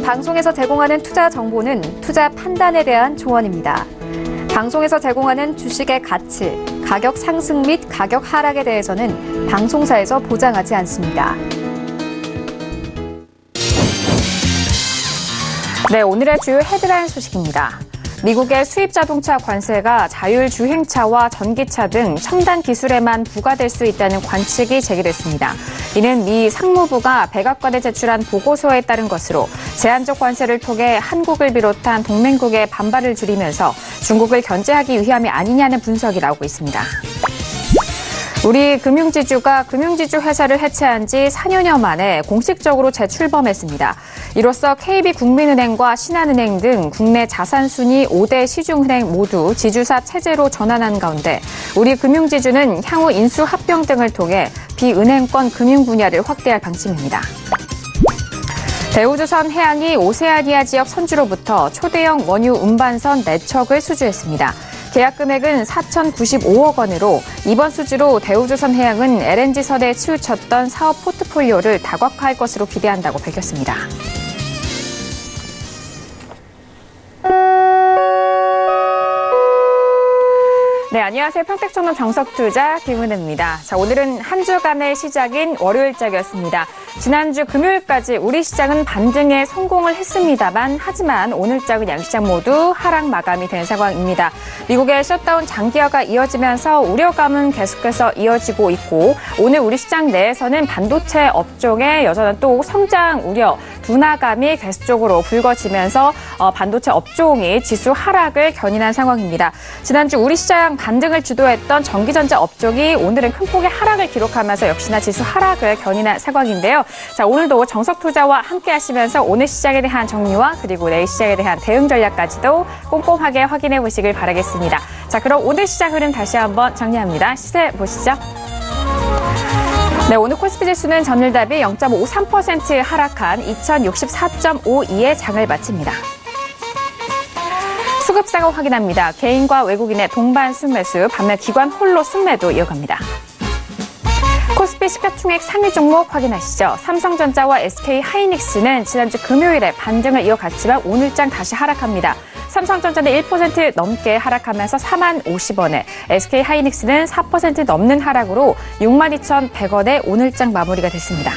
방송에서 제공하는 투자 정보는 투자 판단에 대한 조언입니다. 방송에서 제공하는 주식의 가치, 가격 상승 및 가격 하락에 대해서는 방송사에서 보장하지 않습니다. 네, 오늘의 주요 헤드라인 소식입니다. 미국의 수입 자동차 관세가 자율주행차와 전기차 등 첨단 기술에만 부과될 수 있다는 관측이 제기됐습니다. 이는 미 상무부가 백악관에 제출한 보고서에 따른 것으로 제한적 관세를 통해 한국을 비롯한 동맹국의 반발을 줄이면서 중국을 견제하기 위함이 아니냐는 분석이 나오고 있습니다. 우리 금융지주가 금융지주 회사를 해체한 지 4년여 만에 공식적으로 재출범했습니다. 이로써 KB국민은행과 신한은행 등 국내 자산순위 5대 시중은행 모두 지주사 체제로 전환한 가운데 우리 금융지주는 향후 인수 합병 등을 통해 비은행권 금융 분야를 확대할 방침입니다. 대우조선 해양이 오세아니아 지역 선주로부터 초대형 원유 운반선 4척을 수주했습니다. 계약 금액은 4,095억 원으로 이번 수주로 대우조선 해양은 LNG선에 치우쳤던 사업 포트폴리오를 다각화할 것으로 기대한다고 밝혔습니다. 네, 안녕하세요. 평택청년 정석투자 김은혜입니다. 자, 오늘은 한 주간의 시작인 월요일장이었습니다. 지난주 금요일까지 우리 시장은 반등에 성공을 했습니다만 하지만 오늘장은 양시장 모두 하락 마감이 된 상황입니다. 미국의 셧다운 장기화가 이어지면서 우려감은 계속해서 이어지고 있고 오늘 우리 시장 내에서는 반도체 업종의 여전한 또 성장 우려, 둔화감이 계속적으로 불거지면서 반도체 업종이 지수 하락을 견인한 상황입니다. 지난주 우리 시장 반등을 주도했던 전기전자 업종이 오늘은 큰 폭의 하락을 기록하면서 역시나 지수 하락을 견인한 상황인데요. 자, 오늘도 정석투자와 함께 하시면서 오늘 시장에 대한 정리와 그리고 내일 시장에 대한 대응 전략까지도 꼼꼼하게 확인해 보시길 바라겠습니다. 자, 그럼 오늘 시장 흐름 다시 한번 정리합니다. 시세 보시죠. 네, 오늘 코스피 지수는 전일 대비 0.53% 하락한 2064.52의 장을 마칩니다. 수급상황 확인합니다. 개인과 외국인의 동반 순매수, 반면 기관 홀로 순매도 이어갑니다. 코스피 시가총액 상위 종목 확인하시죠. 삼성전자와 SK하이닉스는 지난주 금요일에 반등을 이어갔지만 오늘장 다시 하락합니다. 삼성전자는 1% 넘게 하락하면서 40,050원에, SK하이닉스는 4% 넘는 하락으로 62,100원에 오늘장 마무리가 됐습니다.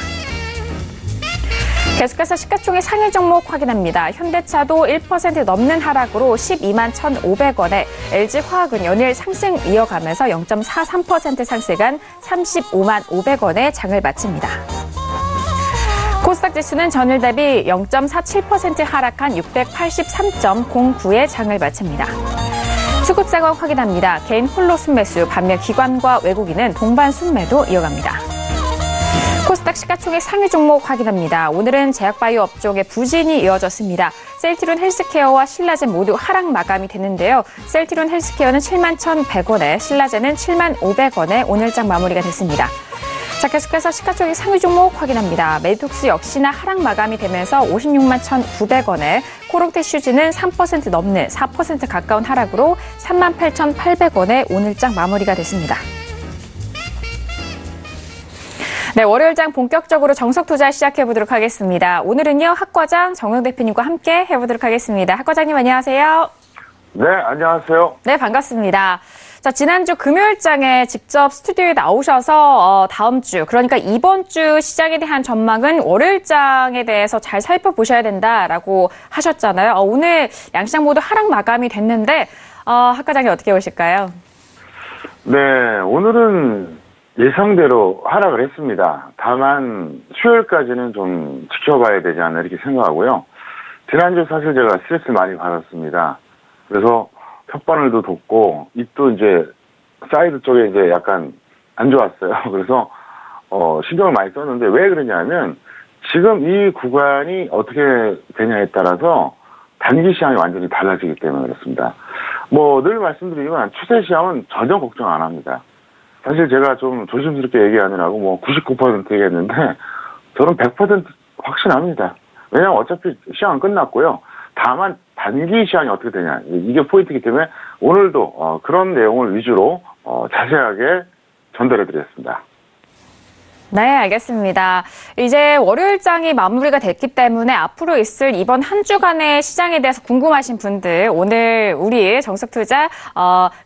계속해서 시가총액 상위 종목 확인합니다. 현대차도 1% 넘는 하락으로 121,500원에, LG화학은 연일 상승 이어가면서 0.43% 상승한 355,500원에 장을 마칩니다. 코스닥 지수는 전일 대비 0.47% 하락한 683.09의 장을 마칩니다. 수급 상황 확인합니다. 개인 홀로 순매수, 반면 기관과 외국인은 동반 순매도 이어갑니다. 코스닥 시가총액 상위 종목 확인합니다. 오늘은 제약바이오 업종의 부진이 이어졌습니다. 셀트리온 헬스케어와 신라젠 모두 하락 마감이 됐는데요. 셀트리온 헬스케어는 71,100원에, 신라젠은 75,000원에 오늘장 마무리가 됐습니다. 자, 계속해서 시가총액 상위 종목 확인합니다. 메디톡스 역시나 하락 마감이 되면서 561,900원에, 코롱테슈즈는 3% 넘는 4% 가까운 하락으로 38,800원에 오늘장 마무리가 됐습니다. 네, 월요일장 본격적으로 정석투자 시작해보도록 하겠습니다. 오늘은요, 학과장 정영 대표님과 함께 해보도록 하겠습니다. 학과장님 안녕하세요. 네, 안녕하세요. 네, 반갑습니다. 자, 지난주 금요일장에 직접 스튜디오에 나오셔서 다음 주, 그러니까 이번 주 시장에 대한 전망은 월요일장에 대해서 잘 살펴보셔야 된다라고 하셨잖아요. 오늘 양시장 모두 하락 마감이 됐는데 학과장님 어떻게 보실까요? 네, 오늘은 예상대로 하락을 했습니다. 다만 수요일까지는 좀 지켜봐야 되지 않나 이렇게 생각하고요. 지난주 사실 제가 스트레스 많이 받았습니다. 그래서 혓바늘도 돋고 입도 이제 사이드 쪽에 이제 약간 안 좋았어요. 그래서 신경을 많이 썼는데 왜 그러냐면 지금 이 구간이 어떻게 되냐에 따라서 단기 시장이 완전히 달라지기 때문에 그렇습니다. 뭐 늘 말씀드리지만 추세 시장은 전혀 걱정 안 합니다. 사실 제가 좀 조심스럽게 얘기하느라고 뭐 99% 얘기했는데 저는 100% 확신합니다. 왜냐하면 어차피 시장은 끝났고요. 다만 단기 시장이 어떻게 되냐 이게 포인트이기 때문에 오늘도 그런 내용을 위주로 자세하게 전달해드렸습니다. 네, 알겠습니다. 이제 월요일장이 마무리가 됐기 때문에 앞으로 있을 이번 한 주간의 시장에 대해서 궁금하신 분들 오늘 우리 정석투자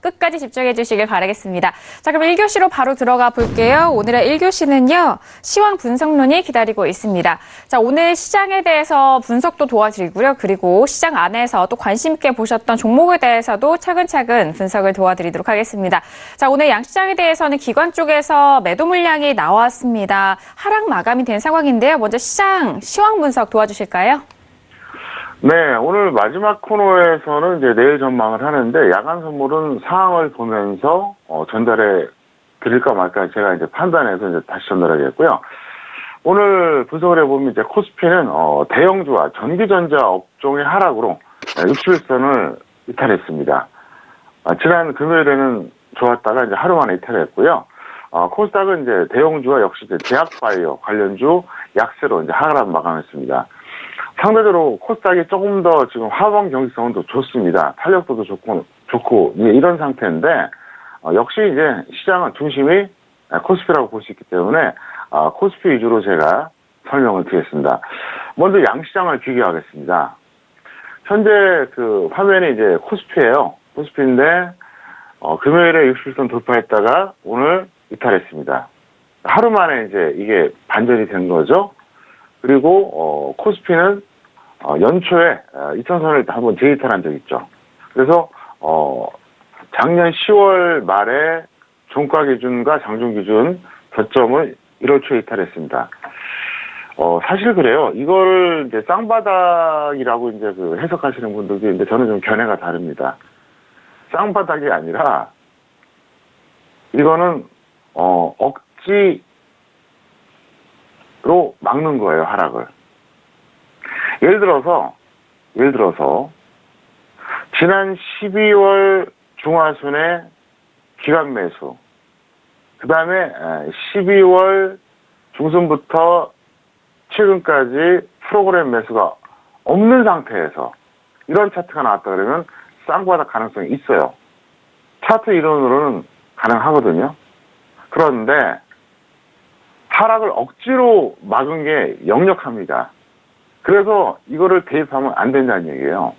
끝까지 집중해 주시길 바라겠습니다. 자, 그럼 1교시로 바로 들어가 볼게요. 오늘의 1교시는요. 시황 분석론이 기다리고 있습니다. 자, 오늘 시장에 대해서 분석도 도와드리고요. 그리고 시장 안에서 또 관심 있게 보셨던 종목에 대해서도 차근차근 분석을 도와드리도록 하겠습니다. 자, 오늘 양시장에 대해서는 기관 쪽에서 매도 물량이 나왔습니다. 하락 마감이 된 상황인데요. 먼저 시장 시황 분석 도와주실까요? 네, 오늘 마지막 코너에서는 이제 내일 전망을 하는데 야간 선물은 상황을 보면서 전달해 드릴까 말까 제가 이제 판단해서 이제 다시 전달하겠고요. 오늘 분석을 해보면 이제 코스피는 대형주와 전기전자 업종의 하락으로 60일선을 이탈했습니다. 지난 금요일에는 좋았다가 이제 하루 만에 이탈했고요. 코스닥은 이제 대형주와 역시 이제 제약바이오 관련주 약세로 이제 하락 마감했습니다. 상대적으로 코스닥이 조금 더 지금 하방 경직성은 더 좋습니다. 탄력도도 좋고 이런 상태인데 역시 이제 시장은 중심이 코스피라고 볼 수 있기 때문에 코스피 위주로 제가 설명을 드리겠습니다. 먼저 양시장을 비교하겠습니다. 현재 그 화면이 이제 코스피예요. 코스피인데 금요일에 60선 돌파했다가 오늘 이탈했습니다. 하루 만에 이제 이게 반전이 된 거죠. 그리고 코스피는 연초에 2000선을 한번 재이탈한 적이 있죠. 그래서 작년 10월 말에 종가 기준과 장중 기준 저점을 1월 초에 이탈했습니다. 사실 그래요. 이거를 이제 쌍바닥이라고 이제 그 해석하시는 분들도 있는데 저는 좀 견해가 다릅니다. 쌍바닥이 아니라 이거는 억지로 막는 거예요, 하락을. 예를 들어서 지난 12월 중하순에 기관 매수, 그 다음에 12월 중순부터 최근까지 프로그램 매수가 없는 상태에서 이런 차트가 나왔다 그러면 쌍바닥 가능성이 있어요. 차트 이론으로는 가능하거든요. 그런데 하락을 억지로 막은 게 역력합니다. 그래서 이거를 대입하면 안 된다는 얘기예요.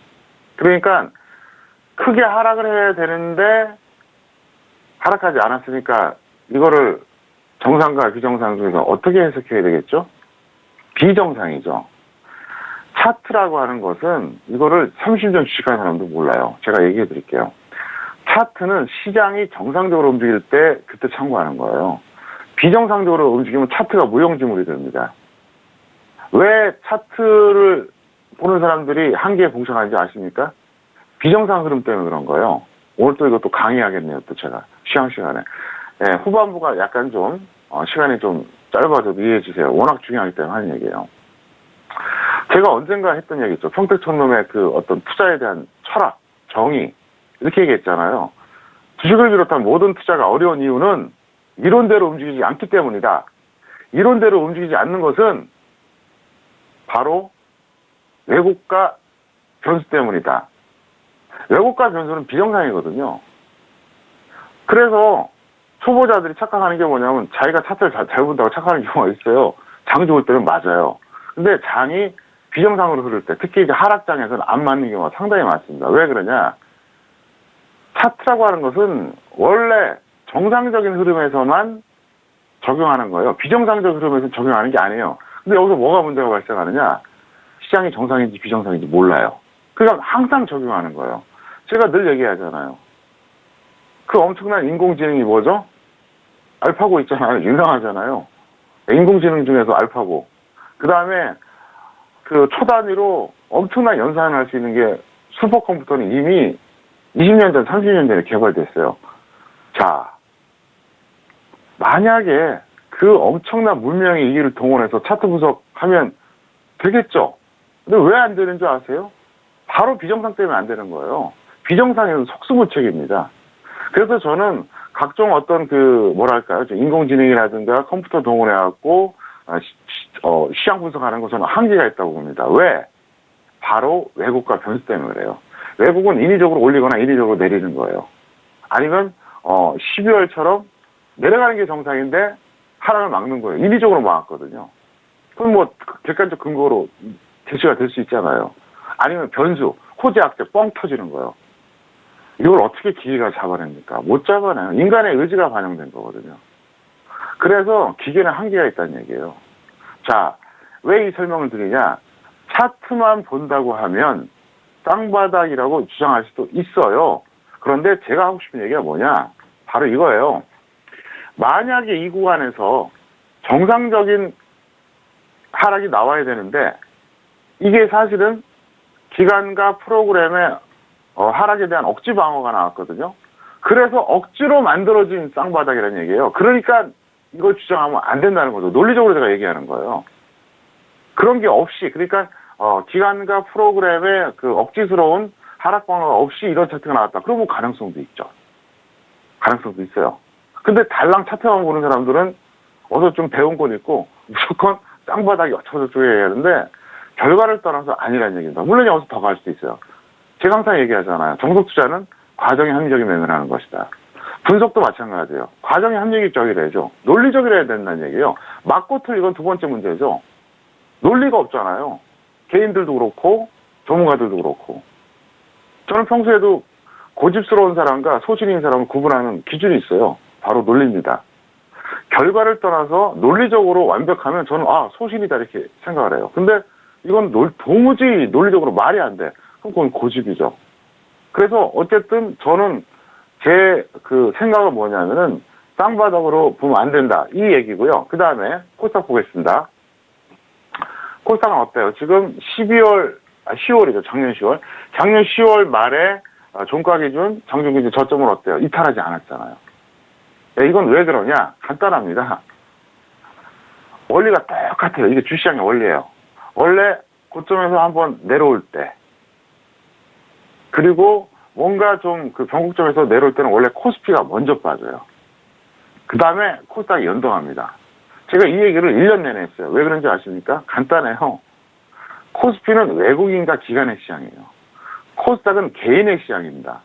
그러니까 크게 하락을 해야 되는데 하락하지 않았으니까 이거를 정상과 비정상 중에서 어떻게 해석해야 되겠죠? 비정상이죠. 차트라고 하는 것은 이거를 30년 주식하는 사람도 몰라요. 제가 얘기해 드릴게요. 차트는 시장이 정상적으로 움직일 때 그때 참고하는 거예요. 비정상적으로 움직이면 차트가 무용지물이 됩니다. 왜 차트를 보는 사람들이 한계에 봉착하는지 아십니까? 비정상 흐름 때문에 그런 거예요. 오늘 또 이것도 강의하겠네요. 또 제가 시황 시간에. 네, 후반부가 약간 좀 시간이 좀 짧아서 이해해 주세요. 워낙 중요하기 때문에 하는 얘기예요. 제가 언젠가 했던 얘기 있죠. 평택촌놈의 그 어떤 투자에 대한 철학, 정의 이렇게 얘기했잖아요. 주식을 비롯한 모든 투자가 어려운 이유는 이론대로 움직이지 않기 때문이다. 이론대로 움직이지 않는 것은 바로 왜곡과 변수 때문이다. 왜곡과 변수는 비정상이거든요. 그래서 초보자들이 착각하는 게 뭐냐면 자기가 차트를 잘 본다고 착각하는 경우가 있어요. 장 좋을 때는 맞아요. 근데 장이 비정상으로 흐를 때, 특히 이제 하락장에서는 안 맞는 경우가 상당히 많습니다. 왜 그러냐? 차트라고 하는 것은 원래 정상적인 흐름에서만 적용하는 거예요. 비정상적 흐름에서 적용하는 게 아니에요. 근데 여기서 뭐가 문제가 발생하느냐? 시장이 정상인지 비정상인지 몰라요. 그러니까 항상 적용하는 거예요. 제가 늘 얘기하잖아요. 그 엄청난 인공지능이 뭐죠? 알파고 있잖아요. 유명하잖아요. 인공지능 중에서 알파고. 그 다음에 그 초단위로 엄청난 연산을 할 수 있는 게 슈퍼컴퓨터는 이미 20년 전, 30년 전에 개발됐어요. 자, 만약에 그 엄청난 문명의 이기를 동원해서 차트 분석하면 되겠죠? 근데 왜 안 되는 줄 아세요? 바로 비정상 때문에 안 되는 거예요. 비정상에는 속수무책입니다. 그래서 저는 각종 어떤 그 뭐랄까요, 인공지능이라든가 컴퓨터 동원해갖고 시장 분석하는 거 저는 한계가 있다고 봅니다. 왜? 바로 왜곡과 변수 때문에 그래요. 왜곡은 인위적으로 올리거나 인위적으로 내리는 거예요. 아니면 12월처럼 내려가는 게 정상인데 하락을 막는 거예요. 인위적으로 막았거든요. 그럼 뭐 객관적 근거로 제시가 될 수 있잖아요. 아니면 변수, 호재 악재 뻥 터지는 거예요. 이걸 어떻게 기계가 잡아냅니까? 못 잡아내요. 인간의 의지가 반영된 거거든요. 그래서 기계는 한계가 있다는 얘기예요. 자, 왜 이 설명을 드리냐? 차트만 본다고 하면 쌍바닥이라고 주장할 수도 있어요. 그런데 제가 하고 싶은 얘기가 뭐냐? 바로 이거예요. 만약에 이 구간에서 정상적인 하락이 나와야 되는데 이게 사실은 기간과 프로그램의 하락에 대한 억지 방어가 나왔거든요. 그래서 억지로 만들어진 쌍바닥이라는 얘기예요. 그러니까 이걸 주장하면 안 된다는 거죠. 논리적으로 제가 얘기하는 거예요. 그런 게 없이, 그러니까 기간과 프로그램의 그 억지스러운 하락 방어가 없이 이런 차트가 나왔다. 그러면 가능성도 있죠. 가능성도 있어요. 근데 달랑 차트만 보는 사람들은 어서 좀 배운 건 있고 무조건 쌍바닥이 어쩌고저쩌고 해야 하는데 결과를 떠나서 아니라는 얘기입니다. 물론 여기서 더 갈 수도 있어요. 제가 항상 얘기하잖아요. 정석 투자는 과정이 합리적인 매매를 하는 것이다. 분석도 마찬가지예요. 과정이 합리적이라야죠. 논리적이라야 된다는 얘기예요. 맞고 틀리건 두 번째 문제죠. 논리가 없잖아요. 개인들도 그렇고 전문가들도 그렇고. 저는 평소에도 고집스러운 사람과 소신인 사람을 구분하는 기준이 있어요. 바로 논리입니다. 결과를 떠나서 논리적으로 완벽하면 저는 소신이다 이렇게 생각을 해요. 근데 이건 도무지 논리적으로 말이 안 돼. 그럼 그건 고집이죠. 그래서 어쨌든 저는 제 그 생각은 뭐냐면은 쌍바닥으로 보면 안 된다. 이 얘기고요. 그 다음에 코스닥 보겠습니다. 코스닥은 어때요? 지금 10월이죠. 작년 10월. 작년 10월 말에 종가 기준, 장중 기준 저점은 어때요? 이탈하지 않았잖아요. 이건 왜 그러냐? 간단합니다. 원리가 똑같아요. 이게 주시장의 원리예요. 원래 고점에서 한번 내려올 때, 그리고 뭔가 좀 그 변곡점에서 내려올 때는 원래 코스피가 먼저 빠져요. 그 다음에 코스닥이 연동합니다. 제가 이 얘기를 1년 내내 했어요. 왜 그런지 아십니까? 간단해요. 코스피는 외국인과 기관의 시장이에요. 코스닥은 개인의 시장입니다.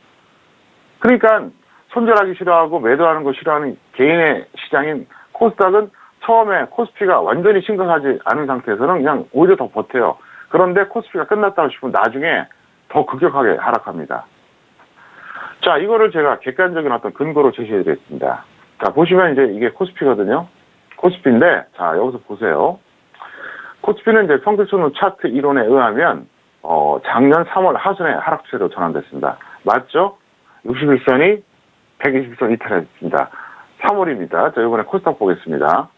그러니까 손절하기 싫어하고 매도하는 거 싫어하는 개인의 시장인 코스닥은 처음에 코스피가 완전히 심각하지 않은 상태에서는 그냥 오히려 더 버텨요. 그런데 코스피가 끝났다고 싶으면 나중에 더 급격하게 하락합니다. 자, 이거를 제가 객관적인 어떤 근거로 제시해 드리겠습니다. 자, 보시면 이제 이게 코스피거든요. 코스피인데, 자, 여기서 보세요. 코스피는 이제 평균선호 차트 이론에 의하면, 작년 3월 하순에 하락 추세로 전환됐습니다. 맞죠? 61선이 120선 이탈했습니다. 3월입니다. 자, 이번에 코스닥 보겠습니다.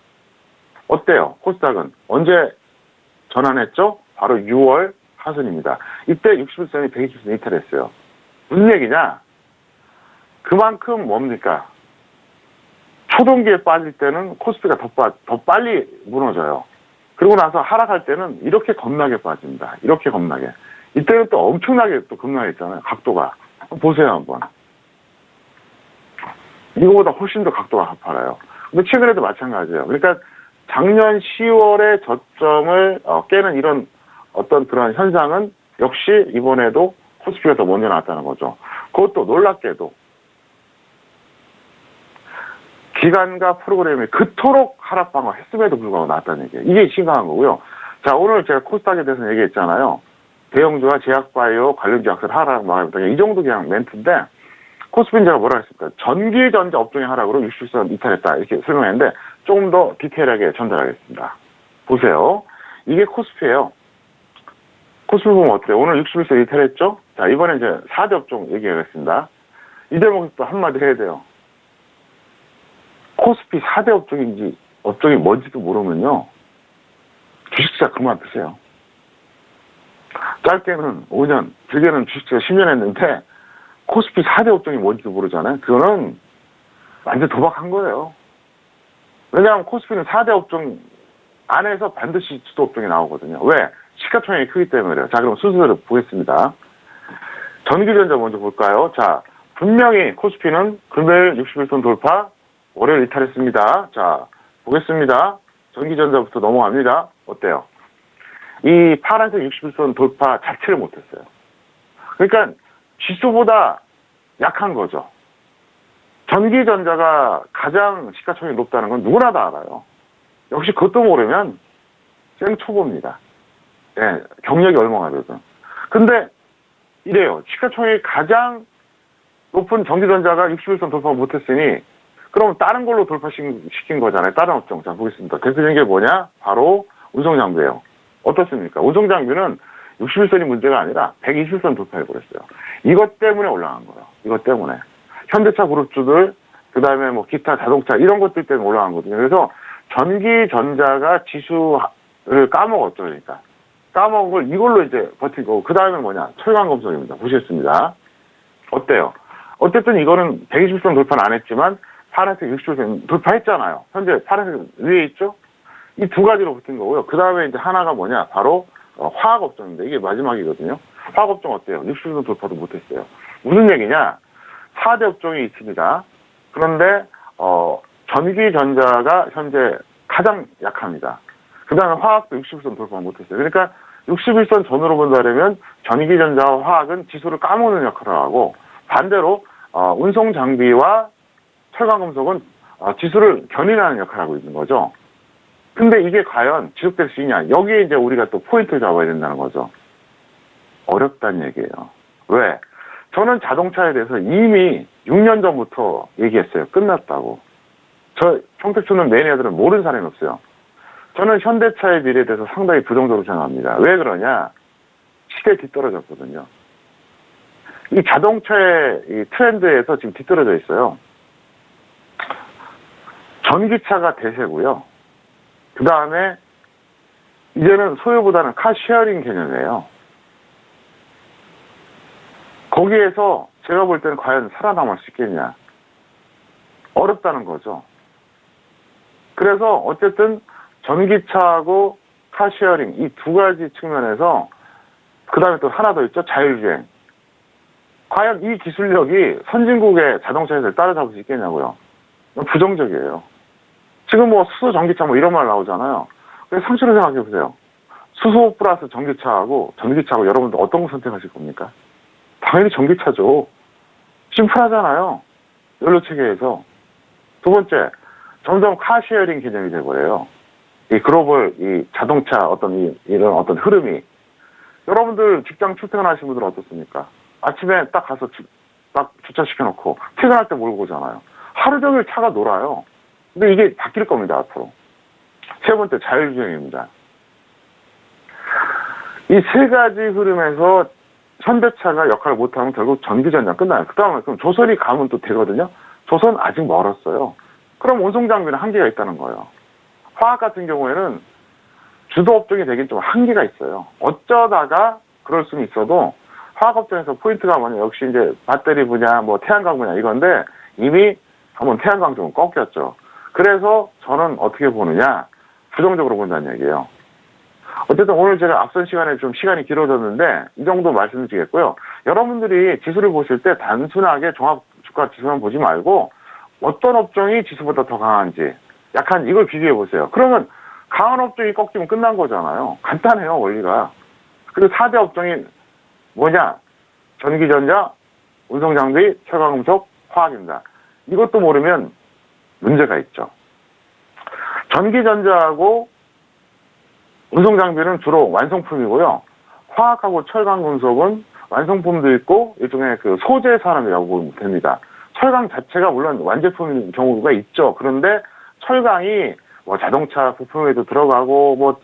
어때요? 코스닥은 언제 전환했죠? 바로 6월 하순입니다. 이때 61선이 120선 이탈했어요. 무슨 얘기냐? 그만큼 뭡니까? 초동기에 빠질 때는 코스피가 더 빨리 무너져요. 그리고 나서 하락할 때는 이렇게 겁나게 빠집니다. 이렇게 겁나게. 이때는 또 엄청나게 또 급락했잖아요. 각도가. 보세요, 한번. 이거보다 훨씬 더 각도가 가파라요. 근데 최근에도 마찬가지예요. 그러니까 작년 10월에 저점을 깨는 이런 어떤 그런 현상은 역시 이번에도 코스피가 더 먼저 나왔다는 거죠. 그것도 놀랍게도 기간과 프로그램이 그토록 하락 방어했음에도 불구하고 나왔다는 얘기예요. 이게 심각한 거고요. 자, 오늘 제가 코스닥에 대해서 얘기했잖아요. 대형주와 제약바이오 관련주 약세를 하락 막아야겠다. 이 정도 그냥 멘트인데 코스피는 제가 뭐라 했습니까? 전기전자 업종의 하락으로 60선 이탈했다. 이렇게 설명했는데 조금 더 디테일하게 전달하겠습니다. 보세요. 이게 코스피예요. 코스피 보면 어때요? 오늘 61선 이탈했죠? 자, 이번에 이제 4대 업종 얘기하겠습니다. 이 대목에서 또 한마디 해야 돼요. 코스피 4대 업종이 뭔지도 모르면요. 주식투자 그만두세요. 짧게는 5년, 길게는 주식투자 10년 했는데 코스피 4대 업종이 뭔지도 모르잖아요. 그거는 완전 도박한 거예요. 왜냐하면 코스피는 4대 업종 안에서 반드시 주도 업종이 나오거든요. 왜? 시가총액이 크기 때문에 그래요. 자, 그럼 순서대로 보겠습니다. 전기전자 먼저 볼까요? 자, 분명히 코스피는 금요일 61선 돌파, 월요일 이탈했습니다. 자, 보겠습니다. 전기전자부터 넘어갑니다. 어때요? 이 파란색 61선 돌파 자체를 못했어요. 그러니까 지수보다 약한 거죠. 전기전자가 가장 시가총액이 높다는 건 누구나 다 알아요. 역시 그것도 모르면 생초보입니다. 예, 경력이 얼마나 되든. 근데 이래요. 시가총액이 가장 높은 전기전자가 61선 돌파 못했으니 그럼 다른 걸로 돌파시킨 거잖아요. 다른 업종. 자, 보겠습니다. 대표적인 게 뭐냐? 바로 운송장비예요. 어떻습니까? 운송장비는 61선이 문제가 아니라 120선 돌파해버렸어요. 이것 때문에 올라간 거예요. 이것 때문에. 현대차 그룹주들, 그 다음에 뭐 기타 자동차 이런 것들 때문에 올라간 거거든요. 그래서 전기전자가 지수를 까먹었죠. 그러니까. 까먹은 걸 이걸로 이제 버티고, 그 다음에 뭐냐? 철강검석입니다. 보시겠습니다. 어때요? 어쨌든 이거는 120선 돌파는 안 했지만, 파란색 60선 돌파했잖아요. 현재 파란색 위에 있죠? 이 두 가지로 붙은 거고요. 그 다음에 이제 하나가 뭐냐? 바로, 화학업종인데, 이게 마지막이거든요. 화학업종 어때요? 60선 돌파도 못했어요. 무슨 얘기냐? 4대 업종이 있습니다. 그런데, 전기전자가 현재 가장 약합니다. 그 다음에 화학도 60선 돌파 못했어요. 그러니까 61선 전후로 본다면 전기전자와 화학은 지수를 까먹는 역할을 하고, 반대로 운송장비와 철강금속은 지수를 견인하는 역할을 하고 있는 거죠. 근데 이게 과연 지속될 수 있냐? 여기에 이제 우리가 또 포인트를 잡아야 된다는 거죠. 어렵다는 얘기예요. 왜? 저는 자동차에 대해서 이미 6년 전부터 얘기했어요. 끝났다고. 저 평택초는 매니아들은 모르는 사람이 없어요. 저는 현대차의 미래에 대해서 상당히 부정적으로 생각합니다. 왜 그러냐? 시대에 뒤떨어졌거든요. 이 자동차의 이 트렌드에서 지금 뒤떨어져 있어요. 전기차가 대세고요. 그 다음에 이제는 소유보다는 카쉐어링 개념이에요. 거기에서 제가 볼 때는 과연 살아남을 수 있겠냐. 어렵다는 거죠. 그래서 어쨌든 전기차하고 카쉐어링 이 두 가지 측면에서 그 다음에 또 하나 더 있죠. 자율주행. 과연 이 기술력이 선진국의 자동차 회사를 따라잡을 수 있겠냐고요. 부정적이에요. 지금 뭐 수소 전기차 뭐 이런 말 나오잖아요. 그래서 상식으로 생각해 보세요. 수소 플러스 전기차하고 여러분들 어떤 거 선택하실 겁니까? 당연히 전기차죠. 심플하잖아요. 연료 체계에서. 두 번째, 점점 카쉐어링 개념이 돼버려요. 이 글로벌 이 자동차 이런 어떤 흐름이. 여러분들 직장 출퇴근하시는 분들은 어떻습니까? 아침에 딱 가서 딱 주차시켜놓고 퇴근할 때 몰고 오잖아요. 하루 종일 차가 놀아요. 근데 이게 바뀔 겁니다, 앞으로. 세 번째, 자율주행입니다. 이 세 가지 흐름에서 현대차가 역할을 못하면 결국 전기전자 끝나요. 그 다음에 그럼 조선이 가면 또 되거든요. 조선 아직 멀었어요. 그럼 운송장비는 한계가 있다는 거예요. 화학 같은 경우에는 주도업종이 되긴 좀 한계가 있어요. 어쩌다가 그럴 수는 있어도 화학업종에서 포인트가 뭐냐, 역시 이제 배터리 분야, 뭐 태양광 분야 이건데 이미 한번 태양광 쪽은 꺾였죠. 그래서 저는 어떻게 보느냐, 부정적으로 본다는 얘기예요. 어쨌든 오늘 제가 앞선 시간에 좀 시간이 길어졌는데 이 정도 말씀드리겠고요. 여러분들이 지수를 보실 때 단순하게 종합주가 지수만 보지 말고 어떤 업종이 지수보다 더 강한지, 약한 이걸 비교해 보세요. 그러면 강한 업종이 꺾이면 끝난 거잖아요. 간단해요, 원리가. 그리고 4대 업종이 뭐냐? 전기전자, 운송장비, 철강금속, 화학입니다. 이것도 모르면 문제가 있죠. 전기전자하고 운송장비는 주로 완성품이고요. 화학하고 철강금속은 완성품도 있고 일종의 그 소재 산업이라고 보면 됩니다. 철강 자체가 물론 완제품인 경우가 있죠. 그런데 철강이 뭐 자동차 부품에도 들어가고 뭐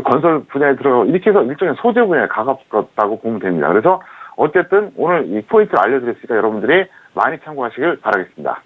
건설 분야에 들어가고 이렇게 해서 일종의 소재 분야에 가깝다고 보면 됩니다. 그래서 어쨌든 오늘 이 포인트를 알려드렸으니까 여러분들이 많이 참고하시길 바라겠습니다.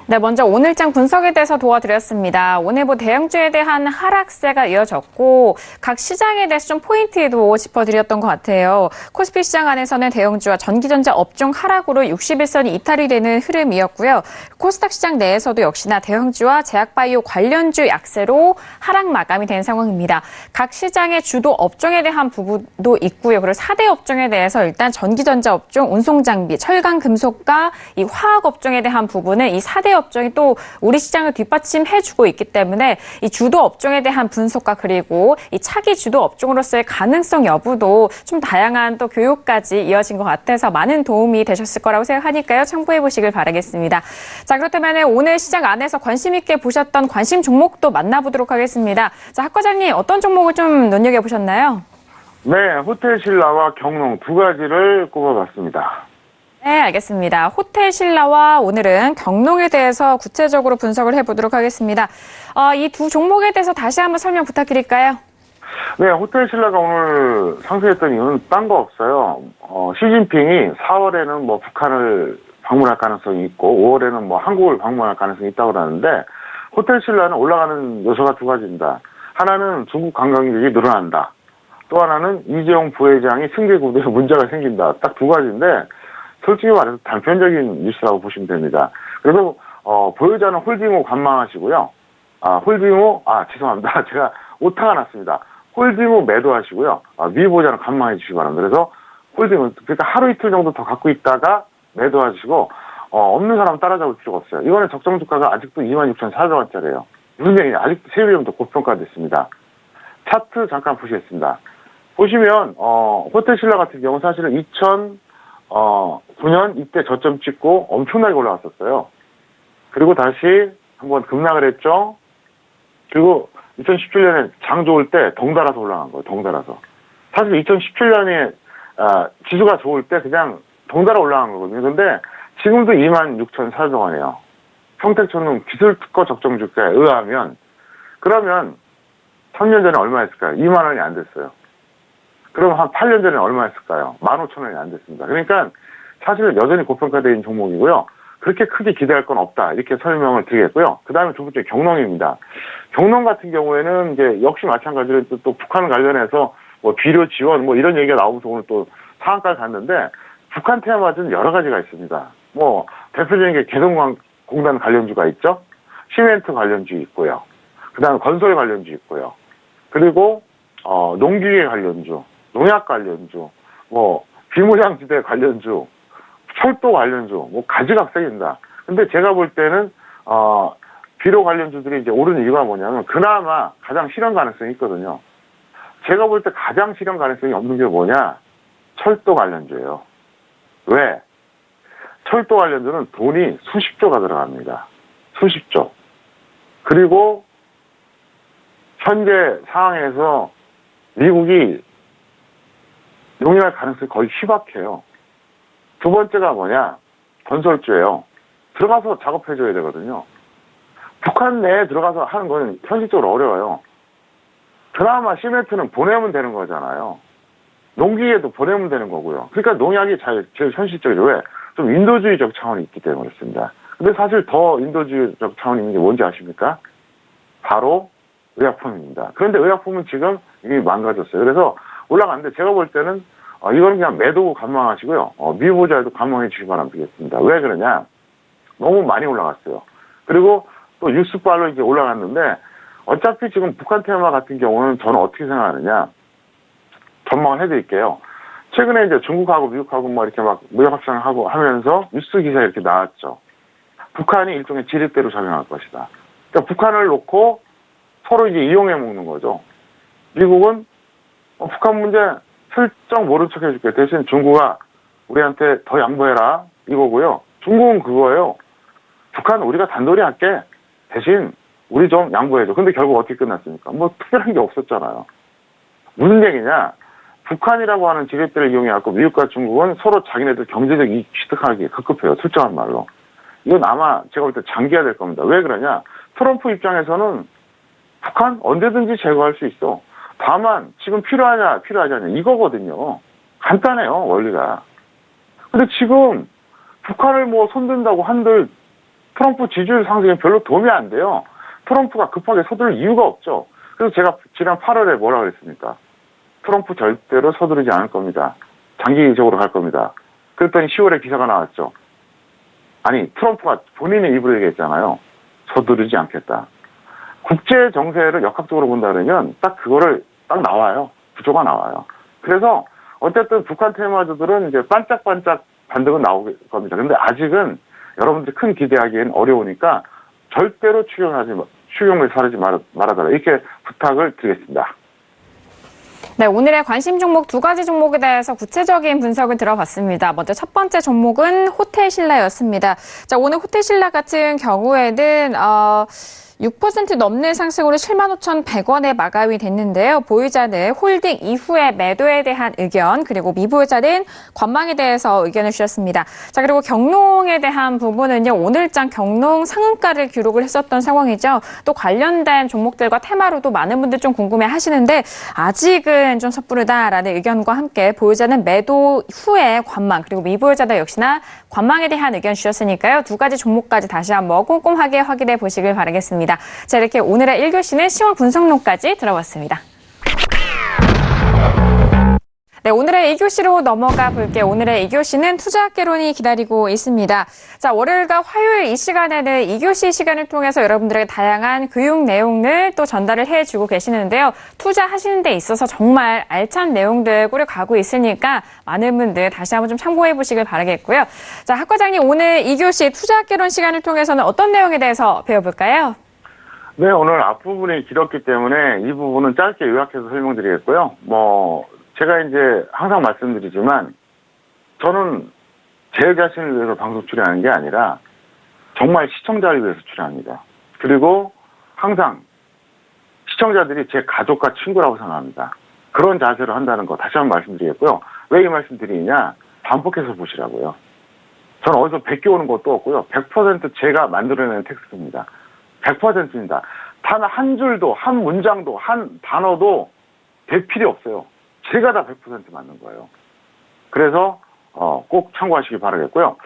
네, 먼저 오늘장 분석에 대해서 도와드렸습니다. 오늘부 대형주에 대한 하락세가 이어졌고 각 시장에 대해서 좀 포인트도 짚어드렸던 것 같아요. 코스피 시장 안에서는 대형주와 전기전자 업종 하락으로 61선이 이탈이 되는 흐름이었고요. 코스닥 시장 내에서도 역시나 대형주와 제약바이오 관련주 약세로 하락 마감이 된 상황입니다. 각 시장의 주도 업종에 대한 부분도 있고요. 그리고 4대 업종에 대해서 일단 전기전자 업종, 운송장비, 철강금속과 이 화학 업종에 대한 부분은 이 4대 차대 업종이 또 우리 시장을 뒷받침해주고 있기 때문에 이 주도 업종에 대한 분석과 그리고 이 차기 주도 업종으로서의 가능성 여부도 좀 다양한 또 교육까지 이어진 것 같아서 많은 도움이 되셨을 거라고 생각하니까요. 참고해 보시길 바라겠습니다. 자, 그렇다면 오늘 시장 안에서 관심 있게 보셨던 관심 종목도 만나보도록 하겠습니다. 자, 학 과장님 어떤 종목을 좀 눈여겨보셨나요? 네, 호텔신라와 경농 두 가지를 꼽아봤습니다. 네, 알겠습니다. 호텔신라와 오늘은 경농에 대해서 구체적으로 분석을 해보도록 하겠습니다. 이 두 종목에 대해서 다시 한번 설명 부탁드릴까요? 네, 호텔신라가 오늘 상승했던 이유는 딴 거 없어요. 시진핑이 4월에는 뭐 북한을 방문할 가능성이 있고 5월에는 뭐 한국을 방문할 가능성이 있다고 그러는데 호텔신라는 올라가는 요소가 두 가지입니다. 하나는 중국 관광객이 늘어난다. 또 하나는 이재용 부회장이 승계 구도에 문제가 생긴다. 딱 두 가지인데 솔직히 말해서 단편적인 뉴스라고 보시면 됩니다. 그래서 보유자는 홀딩후 관망하시고요. 죄송합니다. 제가 오타가 났습니다. 홀딩후 매도하시고요. 미보자는 관망해 주시기 바랍니다. 그래서 홀딩은 그러니까 하루 이틀 정도 더 갖고 있다가 매도하시고 없는 사람 따라잡을 필요가 없어요. 이거는 적정 주가가 아직도 26,400원짜리예요. 무슨 얘기냐? 아직도 세율이 더 고평가됐습니다. 차트 잠깐 보시겠습니다. 보시면 호텔신라 같은 경우 사실은 2009년 이때 저점 찍고 엄청나게 올라왔었어요. 그리고 다시 한번 급락을 했죠. 그리고 2017년에 장 좋을 때 덩달아서 올라간 거예요. 덩달아서. 사실 2017년에 지수가 좋을 때 그냥 덩달아 올라간 거거든요. 근데 지금도 26,400원이에요. 평택천농 기술특허 적정 주가에 의하면 그러면 3년 전에 얼마였을까요? 2만 원이 안 됐어요. 그럼 한 8년 전에 얼마였을까요? 15,000원이 안 됐습니다. 그러니까 사실 여전히 고평가된 종목이고요. 그렇게 크게 기대할 건 없다. 이렇게 설명을 드리겠고요. 그 다음에 두 번째 경농입니다. 경농 같은 경우에는 이제 역시 마찬가지로 또 북한 관련해서 뭐 비료 지원 뭐 이런 얘기가 나오면서 오늘 또 상한가를 갔는데 북한 테마주는 여러 가지가 있습니다. 뭐 대표적인 게 개성공단 관련주가 있죠. 시멘트 관련주 있고요. 그 다음에 건설 관련주 있고요. 그리고 농기계 관련주, 농약 관련주, 뭐 비무장지대 관련주, 철도 관련주, 뭐 가지각색입니다. 근데 제가 볼 때는 비료 관련주들이 이제 오르는 이유가 뭐냐면 그나마 가장 실현 가능성이 있거든요. 제가 볼 때 가장 실현 가능성이 없는 게 뭐냐? 철도 관련주예요. 왜? 철도 관련주는 돈이 수십조가 들어갑니다. 수십조. 그리고 현재 상황에서 미국이 용인할 가능성이 거의 희박해요. 두 번째가 뭐냐? 건설주예요. 들어가서 작업해줘야 되거든요. 북한 내에 들어가서 하는 건 현실적으로 어려워요. 그나마 시멘트는 보내면 되는 거잖아요. 농기계도 보내면 되는 거고요. 그러니까 농약이 제일 현실적이죠. 왜? 좀 인도주의적 차원이 있기 때문에 그렇습니다. 근데 사실 더 인도주의적 차원이 있는 게 뭔지 아십니까? 바로 의약품입니다. 그런데 의약품은 지금 이게 망가졌어요. 그래서 올라갔는데 제가 볼 때는 이거는 그냥 매도 관망하시고요. 미보자에도 관망해 주시기 바랍니다. 왜 그러냐? 너무 많이 올라갔어요. 그리고 또 뉴스발로 이제 올라갔는데 어차피 지금 북한 테마 같은 경우는 저는 어떻게 생각하느냐? 전망을 해드릴게요. 최근에 이제 중국하고 미국하고 뭐 이렇게 막 무역 협상하고 하면서 뉴스 기사 이렇게 나왔죠. 북한이 일종의 지렛대로 작용할 것이다. 그러니까 북한을 놓고 서로 이제 이용해 먹는 거죠. 미국은 북한 문제 슬쩍 모른 척 해줄게. 대신 중국아 우리한테 더 양보해라 이거고요. 중국은 그거예요. 북한 우리가 단돌이 할게. 대신 우리 좀 양보해줘. 근데 결국 어떻게 끝났습니까? 뭐 특별한 게 없었잖아요. 무슨 얘기냐? 북한이라고 하는 지렛대를 이용해갖고 미국과 중국은 서로 자기네들 경제적 이익 취득하기에 급급해요. 솔직한 말로. 이건 아마 제가 볼 때 장기화될 겁니다. 왜 그러냐? 트럼프 입장에서는 북한 언제든지 제거할 수 있어. 다만 지금 필요하냐 필요하지 않냐 이거거든요. 간단해요. 원리가. 근데 지금 북한을 뭐 손든다고 한들 트럼프 지지율 상승에 별로 도움이 안 돼요. 트럼프가 급하게 서두를 이유가 없죠. 그래서 제가 지난 8월에 뭐라 그랬습니까? 트럼프 절대로 서두르지 않을 겁니다. 장기적으로 갈 겁니다. 그랬더니 10월에 기사가 나왔죠. 아니 트럼프가 본인의 입으로 얘기했잖아요. 서두르지 않겠다. 국제 정세를 역학적으로 본다 그러면 딱 그거를 딱 나와요. 구조가 나와요. 그래서 어쨌든 북한 테마주들은 이제 반짝반짝 반등은 나올 겁니다. 근데 아직은 여러분들이 큰 기대하기엔 어려우니까 절대로 추경을 사르지 말아달라. 이렇게 부탁을 드리겠습니다. 네, 오늘의 관심 종목 두 가지 종목에 대해서 구체적인 분석을 들어봤습니다. 먼저 첫 번째 종목은 호텔신라였습니다. 자, 오늘 호텔신라 같은 경우에는 6% 넘는 상승으로 75,100원에 마감이 됐는데요. 보유자는 홀딩 이후에 매도에 대한 의견, 그리고 미보유자는 관망에 대해서 의견을 주셨습니다. 자, 그리고 경농에 대한 부분은요. 오늘장 경농 상한가를 기록을 했었던 상황이죠. 또 관련된 종목들과 테마로도 많은 분들 좀 궁금해 하시는데 아직은 좀 섣부르다라는 의견과 함께 보유자는 매도 후에 관망, 그리고 미보유자도 역시나 관망에 대한 의견 주셨으니까요. 두 가지 종목까지 다시 한번 꼼꼼하게 확인해 보시길 바라겠습니다. 자, 이렇게 오늘의 1교시는 시황 분석론까지 들어봤습니다. 네, 오늘의 2교시로 넘어가 볼게요. 오늘의 2교시는 투자학개론이 기다리고 있습니다. 자, 월요일과 화요일 이 시간에는 2교시 시간을 통해서 여러분들에게 다양한 교육 내용을 또 전달을 해주고 계시는데요. 투자하시는 데 있어서 정말 알찬 내용들 꾸려가고 있으니까 많은 분들 다시 한번 좀 참고해 보시길 바라겠고요. 자, 학 과장님, 오늘 2교시 투자학개론 시간을 통해서는 어떤 내용에 대해서 배워볼까요? 네, 오늘 앞부분이 길었기 때문에 이 부분은 짧게 요약해서 설명드리겠고요. 제가 이제 항상 말씀드리지만 저는 제 자신을 위해서 방송 출연하는 게 아니라 정말 시청자를 위해서 출연합니다. 그리고 항상 시청자들이 제 가족과 친구라고 생각합니다. 그런 자세로 한다는 거 다시 한번 말씀드리겠고요. 왜 이 말씀 드리느냐? 반복해서 보시라고요. 저는 어디서 베껴오는 것도 없고요. 100% 제가 만들어내는 텍스트입니다. 100%입니다. 단 한 줄도, 한 문장도, 한 단어도 대필이 없어요. 제가 다 100% 맞는 거예요. 그래서 꼭 참고하시기 바라겠고요.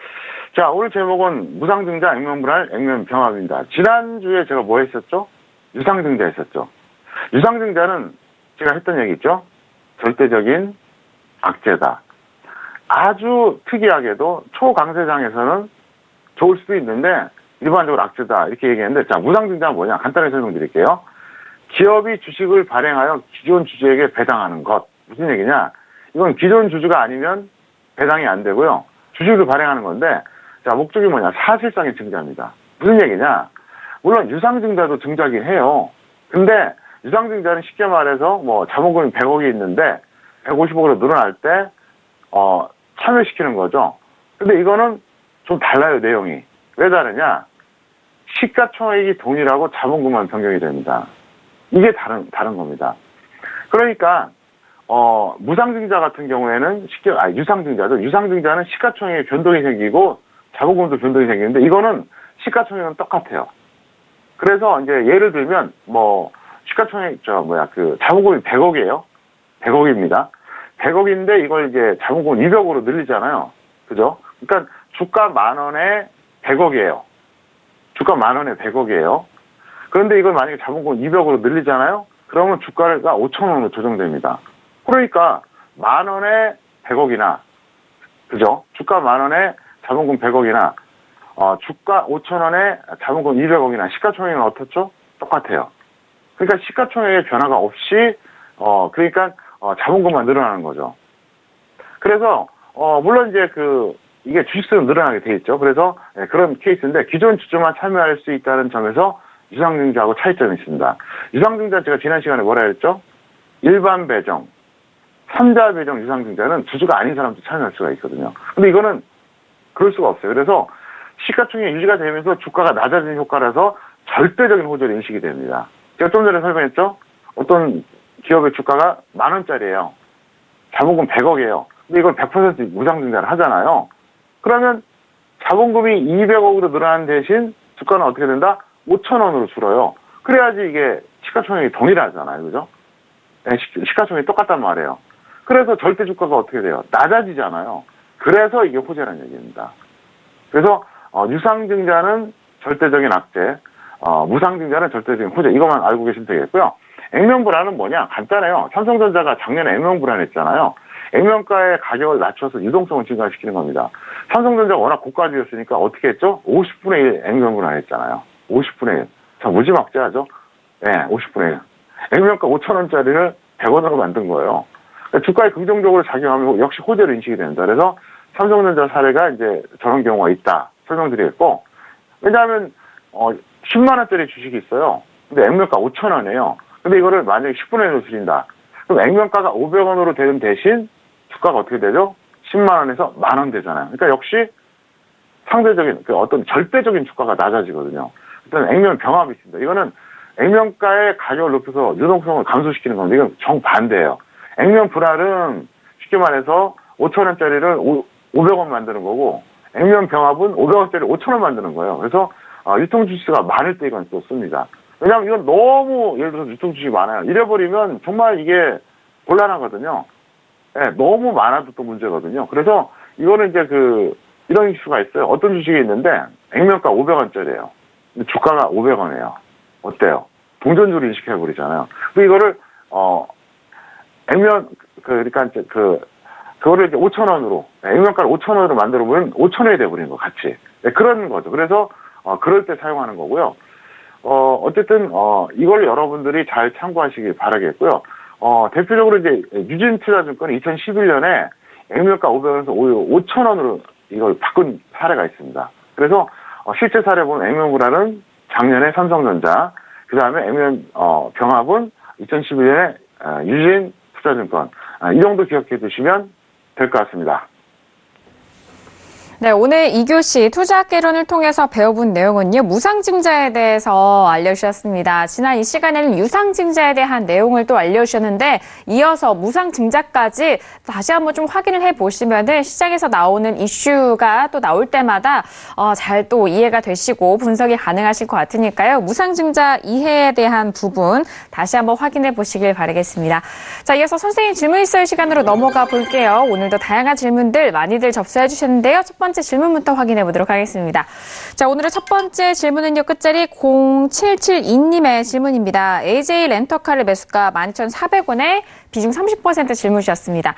자, 오늘 제목은 무상증자 액면불알 액면병합입니다. 지난주에 제가 뭐 했었죠? 유상증자 했었죠. 유상증자는 제가 했던 얘기 있죠? 절대적인 악재다. 아주 특이하게도 초강세장에서는 좋을 수도 있는데 일반적으로 악재다 이렇게 얘기했는데, 자, 무상증자는 뭐냐? 간단하게 설명드릴게요. 기업이 주식을 발행하여 기존 주주에게 배당하는 것. 무슨 얘기냐? 이건 기존 주주가 아니면 배당이 안 되고요. 주식을 발행하는 건데, 자, 목적이 뭐냐? 사실상의 증자입니다. 무슨 얘기냐? 물론 유상증자도 증자긴 해요. 근데 유상증자는 쉽게 말해서 자본금이 100억이 있는데 150억으로 늘어날 때 참여시키는 거죠. 근데 이거는 좀 달라요, 내용이. 왜 다르냐? 시가총액이 동일하고 자본금만 변경이 됩니다. 이게 다른 겁니다. 그러니까 무상증자 같은 경우에는 유상증자죠. 유상증자는 시가총액에 변동이 생기고 자본금도 변동이 생기는데 이거는 시가총액은 똑같아요. 그래서 이제 예를 들면 시가총액 자본금이 100억이에요. 100억입니다. 100억인데 이걸 이제 자본금 200억으로 늘리잖아요. 그죠? 그러니까 주가 10,000원에 100억이에요. 주가 10,000원에 100억이에요. 그런데 이걸 만약에 자본금 200억으로 늘리잖아요. 그러면 주가가 5,000원으로 조정됩니다. 그러니까 10,000원에 100억이나, 그죠? 주가 10,000원에 자본금 100억이나, 주가 5,000원에 자본금 200억이나 시가총액은 어떻죠? 똑같아요. 그러니까 시가총액의 변화가 없이, 그러니까 자본금만 늘어나는 거죠. 그래서 물론 이제 이게 주식수는 늘어나게 돼 있죠. 그래서 그런 케이스인데 기존 주주만 참여할 수 있다는 점에서 유상증자하고 차이점이 있습니다. 유상증자 제가 지난 시간에 뭐라 했죠? 일반 배정, 3자 배정 유상증자는 주주가 아닌 사람도 참여할 수가 있거든요. 근데 이거는 그럴 수가 없어요. 그래서 시가총액이 유지가 되면서 주가가 낮아지는 효과라서 절대적인 호조로 인식이 됩니다. 제가 좀 전에 설명했죠? 어떤 기업의 주가가 10,000원짜리예요. 자본금 100억이에요. 근데 이걸 100% 무상증자를 하잖아요. 그러면 자본금이 200억으로 늘어나는 대신 주가는 어떻게 된다? 5,000원으로 줄어요. 그래야지 이게 시가총액이 동일하잖아요. 그죠? 시가총액이 똑같단 말이에요. 그래서 절대 주가가 어떻게 돼요? 낮아지잖아요. 그래서 이게 호재라는 얘기입니다. 그래서 유상증자는 절대적인 악재, 무상증자는 절대적인 호재. 이것만 알고 계시면 되겠고요. 액면불안은 뭐냐? 간단해요. 삼성전자가 작년에 액면불안했잖아요. 액면가의 가격을 낮춰서 유동성을 증가시키는 겁니다. 삼성전자가 워낙 고가주였으니까 어떻게 했죠? 50분의 1 액면불안했잖아요. 50분의 1. 자, 무지막지하죠? 네, 50분의 1. 액면가 5,000원짜리를 100원으로 만든 거예요. 그러니까 주가에 긍정적으로 작용하면 역시 호재로 인식이 됩니다. 그래서 삼성전자 사례가 이제 저런 경우가 있다 설명드리겠고, 왜냐하면 10만 원짜리 주식이 있어요. 근데 액면가 5천 원이에요. 근데 이거를 만약에 10분의 1로 줄인다. 그럼 액면가가 500원으로 되는 대신 주가가 어떻게 되죠? 10만 원에서 만 원 되잖아요. 그러니까 역시 상대적인 어떤 절대적인 주가가 낮아지거든요. 일단 액면 병합이 있습니다. 이거는 액면가의 가격을 높여서 유동성을 감소시키는 건데 이건 정반대예요. 액면 분할은 쉽게 말해서 5천 원짜리를 500원 만드는 거고, 액면 병합은 500원짜리 5천 원 만드는 거예요. 그래서 유통 주식수가 많을 때 이건 또 씁니다. 왜냐하면 이건 너무 예를 들어서 유통 주식이 많아요. 이래버리면 정말 이게 곤란하거든요. 네, 너무 많아도 또 문제거든요. 그래서 이거는 이제 이런 이슈가 있어요. 어떤 주식이 있는데 액면가 500원짜리예요. 근데 주가가 500원이에요. 어때요? 동전주를 인식해버리잖아요. 이거를 액면 그러니까 이제 그거를 이제 5천 원으로 액면가를 5천 원으로 만들어 보면 5천 원이 돼버리는 거 같이. 네, 그런 거죠. 그래서 그럴 때 사용하는 거고요. 어쨌든 이걸 여러분들이 잘 참고하시길 바라겠고요. 대표적으로 이제 유진투자증권이 2011년에 액면가 500원에서 5천 원으로 이걸 바꾼 사례가 있습니다. 그래서 실제 사례 보면 액면 분할은 작년에 삼성전자, 그 다음에 액면 병합은 2011년에 유진투자증권, 이 정도 기억해 두시면 될 것 같습니다. 네, 오늘 2교시 투자학개론을 통해서 배워본 내용은요, 무상증자에 대해서 알려주셨습니다. 지난 이 시간에는 유상증자에 대한 내용을 또 알려주셨는데, 이어서 무상증자까지 다시 한번 좀 확인을 해보시면은 시장에서 나오는 이슈가 또 나올 때마다 잘 또 이해가 되시고 분석이 가능하실 것 같으니까요. 무상증자 이해에 대한 부분 다시 한번 확인해 보시길 바라겠습니다. 자, 이어서 선생님 질문 있어요 시간으로 넘어가 볼게요. 오늘도 다양한 질문들 많이들 접수해 주셨는데요. 첫 번째 질문부터 확인해 보도록 하겠습니다. 자, 오늘의 첫 번째 질문은요, 끝자리 0772님의 질문입니다. AJ 렌터카를 매수가 12,400원에 비중 30% 질문 주셨습니다.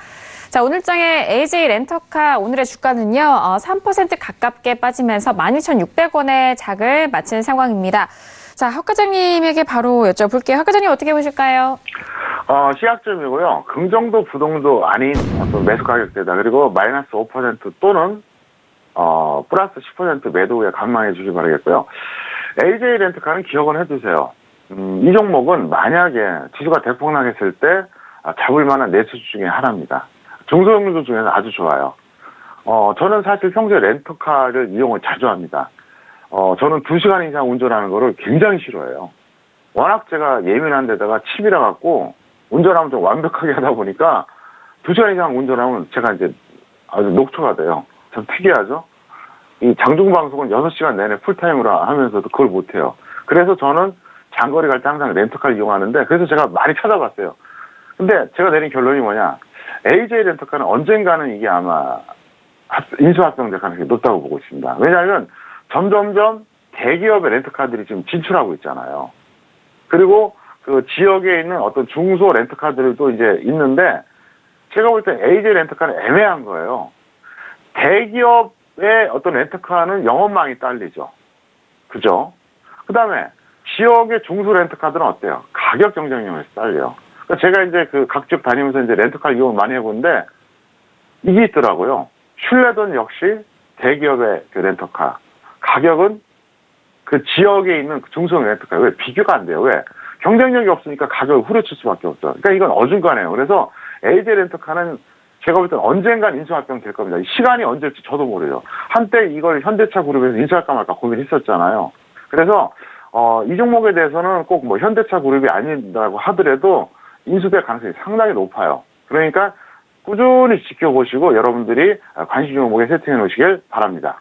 자, 오늘장의 AJ 렌터카 오늘의 주가는요, 3% 가깝게 빠지면서 12,600원의 장을 마친 상황입니다. 자, 학 과장님에게 바로 여쭤볼게요. 학 과장님 어떻게 보실까요? 시각점이고요. 긍정도 부동도 아닌 어떤 매수 가격대다. 그리고 마이너스 5% 또는 플러스 10% 매도 후에 관망해 주시기 바라겠고요. AJ 렌트카는 기억은 해두세요. 이 종목은 만약에 지수가 대폭락했을 때 잡을 만한 내수주 중에 하나입니다. 중소형주 중에서 아주 좋아요. 저는 사실 평소에 렌터카를 이용을 자주 합니다. 저는 2시간 이상 운전하는 거를 굉장히 싫어해요. 워낙 제가 예민한 데다가 칩이라 갖고 운전하면 좀 완벽하게 하다 보니까 2시간 이상 운전하면 제가 이제 아주 녹초가 돼요. 참 특이하죠? 이 장중방송은 6시간 내내 풀타임으로 하면서도 그걸 못해요. 그래서 저는 장거리 갈 때 항상 렌터카를 이용하는데, 그래서 제가 많이 찾아봤어요. 근데 제가 내린 결론이 뭐냐. AJ 렌터카는 언젠가는 이게 아마 인수합병될 가능성이 높다고 보고 있습니다. 왜냐하면 점점점 대기업의 렌터카들이 지금 진출하고 있잖아요. 그리고 그 지역에 있는 어떤 중소 렌터카들도 이제 있는데, 제가 볼 때 AJ 렌터카는 애매한 거예요. 대기업의 어떤 렌터카는 영업망이 딸리죠. 그죠? 그 다음에 지역의 중소 렌터카들은 어때요? 가격 경쟁력에서 딸려요. 그러니까 제가 이제 각 지역 다니면서 이제 렌터카 이용을 많이 해보는데, 이게 있더라고요. 신뢰도는 역시 대기업의 그 렌터카. 가격은 그 지역에 있는 중소형 렌터카. 왜? 비교가 안 돼요. 왜? 경쟁력이 없으니까 가격을 후려칠 수밖에 없죠. 그러니까 이건 어중간해요. 그래서 AJ 렌터카는 제가 볼 때는 언젠간 인수합병 될 겁니다. 시간이 언제일지 저도 모르죠. 한때 이걸 현대차 그룹에서 인수할까 말까 고민했었잖아요. 그래서 이 종목에 대해서는 꼭 뭐 현대차 그룹이 아니라고 하더라도 인수될 가능성이 상당히 높아요. 그러니까 꾸준히 지켜보시고 여러분들이 관심 종목에 세팅해 놓으시길 바랍니다.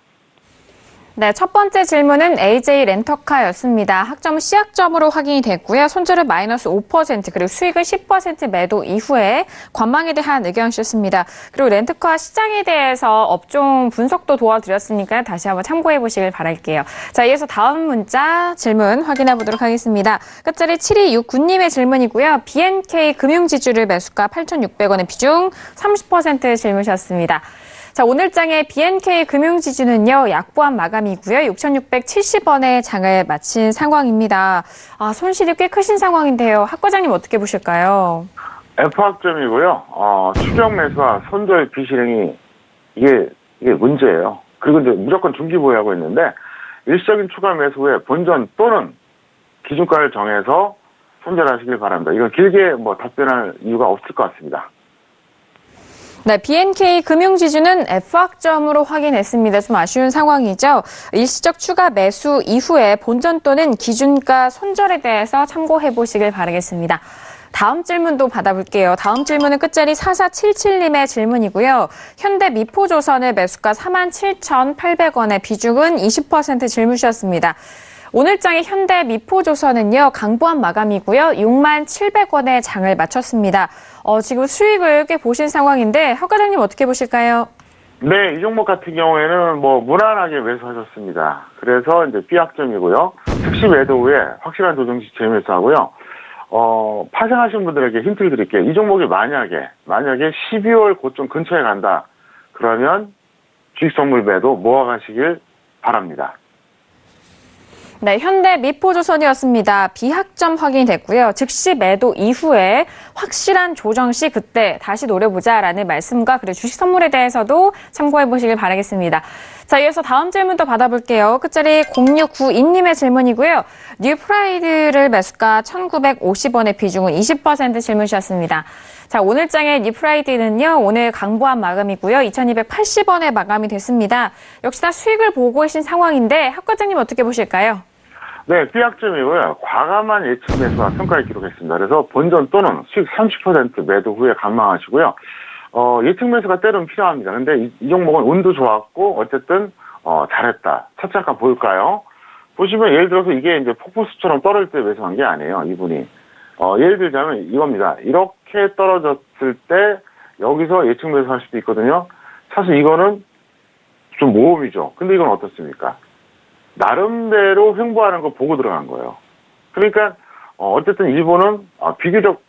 네, 첫 번째 질문은 AJ 렌터카였습니다. 학점은 C학점으로 확인이 됐고요. 손절은 마이너스 5%, 그리고 수익은 10% 매도 이후에 관망에 대한 의견 주셨습니다. 그리고 렌터카 시장에 대해서 업종 분석도 도와드렸으니까 다시 한번 참고해 보시길 바랄게요. 자, 이어서 다음 문자 질문 확인해 보도록 하겠습니다. 끝자리 7269님의 질문이고요. BNK 금융지주를 매수가 8,600원의 비중 30% 질문 주셨습니다. 자, 오늘장의 BNK 금융지주는요, 약보합 마감이고요. 6,670원의 장을 마친 상황입니다. 손실이 꽤 크신 상황인데요. 학 과장님 어떻게 보실까요? F학점이고요. 추격 매수와 손절 비실행이 이게 이게 문제예요. 그리고 이제 무조건 중기 보유하고 있는데 일시적인 추가 매수 후에 본전 또는 기준가를 정해서 손절하시길 바랍니다. 이건 길게 답변할 이유가 없을 것 같습니다. 네, BNK 금융지주는 F학점으로 확인했습니다. 좀 아쉬운 상황이죠. 일시적 추가 매수 이후에 본전 또는 기준가 손절에 대해서 참고해 보시길 바라겠습니다. 다음 질문도 받아볼게요. 다음 질문은 끝자리 4477님의 질문이고요. 현대 미포조선의 매수가 47,800원에 비중은 20% 질문이셨습니다. 오늘장의 현대 미포조선은요, 강보합 마감이고요. 67,700원에 장을 마쳤습니다. 지금 수익을 꽤 보신 상황인데, 하 과장님 어떻게 보실까요? 네, 이 종목 같은 경우에는 무난하게 매수하셨습니다. 그래서 이제 B학점이고요. 즉시 매도 후에 확실한 조정 시 재매수하고요. 파생하신 분들에게 힌트를 드릴게요. 이 종목이 만약에 12월 고점 근처에 간다. 그러면 주식 선물 매도 모아가시길 바랍니다. 네, 현대 미포조선이었습니다. 비학점 확인이 됐고요. 즉시 매도 이후에 확실한 조정 시 그때 다시 노려보자라는 말씀과 그리고 주식 선물에 대해서도 참고해 보시길 바라겠습니다. 자, 이어서 다음 질문도 받아볼게요. 끝자리 0692님의 질문이고요. 뉴프라이드를 매수가 1,950원의 비중은 20% 질문이셨습니다. 자, 오늘장의 뉴프라이드는요, 오늘 강보합 마감이고요. 2,280원에 마감이 됐습니다. 역시나 수익을 보고 계신 상황인데, 학 과장님 어떻게 보실까요? 네, B학점이고요. 과감한 예측 매수와 평가를 기록했습니다. 그래서 본전 또는 수익 30% 매도 후에 감망하시고요. 예측 매수가 때론 필요합니다. 근데 이 종목은 운도 좋았고, 어쨌든, 잘했다. 차트 잠깐 볼까요? 보시면 예를 들어서 이게 이제 폭포수처럼 떨어질 때 매수한 게 아니에요, 이분이. 예를 들자면 이겁니다. 이렇게 떨어졌을 때 여기서 예측 매수할 수도 있거든요. 사실 이거는 좀 모험이죠. 근데 이건 어떻습니까? 나름대로 횡보하는 거 보고 들어간 거예요. 그러니까 어쨌든 이분은 비교적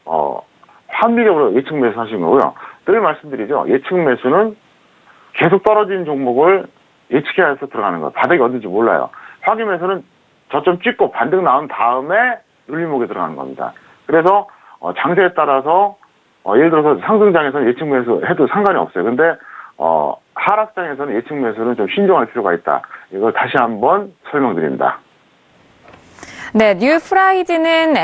합리적으로 예측 매수하신 거고요. 늘 말씀드리죠. 예측 매수는 계속 떨어진 종목을 예측해야 해서 들어가는 거예요. 바닥이 어딘지 몰라요. 확인 매수는 저점 찍고 반등 나온 다음에 눌림목에 들어가는 겁니다. 그래서 장세에 따라서 예를 들어서 상승장에서는 예측 매수 해도 상관이 없어요. 근데 하락장에서는 예측 매수는 좀 신중할 필요가 있다. 이걸 다시 한번 설명드립니다. 네, 뉴프라이드는